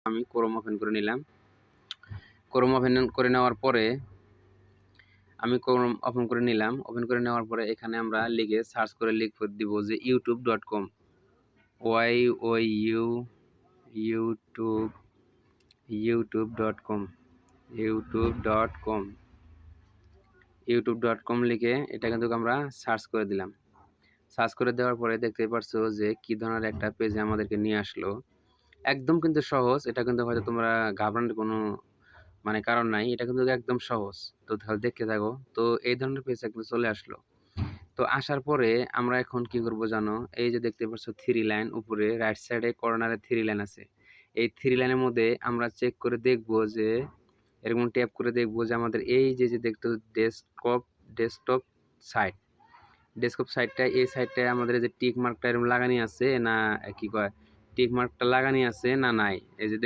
আমি Chrome open করে নিলাম। ক্রোম ওপেন করে নেওয়ার পরে আমি ক্রোম ওপেন করে নিলাম। ওপেন করে নেওয়ার পরে এখানে আমরা লিখে সার্চ করে লিখে দিব যে youtube.com, youtube.com, youtube.com লিখে এটা কিন্তু আমরা সার্চ করে দিলাম। সার্চ করে দেওয়ার পরে দেখতে পারছো যে কি ধরনের একটা পেজে আমাদেরকে নিয়ে আসলো। একদম কিন্তু সহজ, এটা কিন্তু হয়তো তোমরা ঘাবড়ানোর কোনো কারণ নাই, এটা কিন্তু একদম সহজ। তো তাহলে দেখতে থাকো। তো এই ধরনের পেজ একদম চলে আসলো। তো আসার পরে আমরা এখন কি করব জানো, এই যে দেখতে পাচ্ছ থ্রি লাইন, উপরে রাইট সাইডে কর্নারে থ্রি লাইন আছে। এই থ্রি লাইনের মধ্যে আমরা চেক করে দেখব যে এরকম ট্যাপ করে দেখব যে আমাদের এই যে দেখতে ডেস্কটপ সাইট, ডেস্কটপ সাইটটা, এই সাইটটায় আমাদের এই যে টিক মার্কটা এরকম লাগানি আছে না, কি কয় টিক মার্কটা লাগানি আছে না নাই, এই যে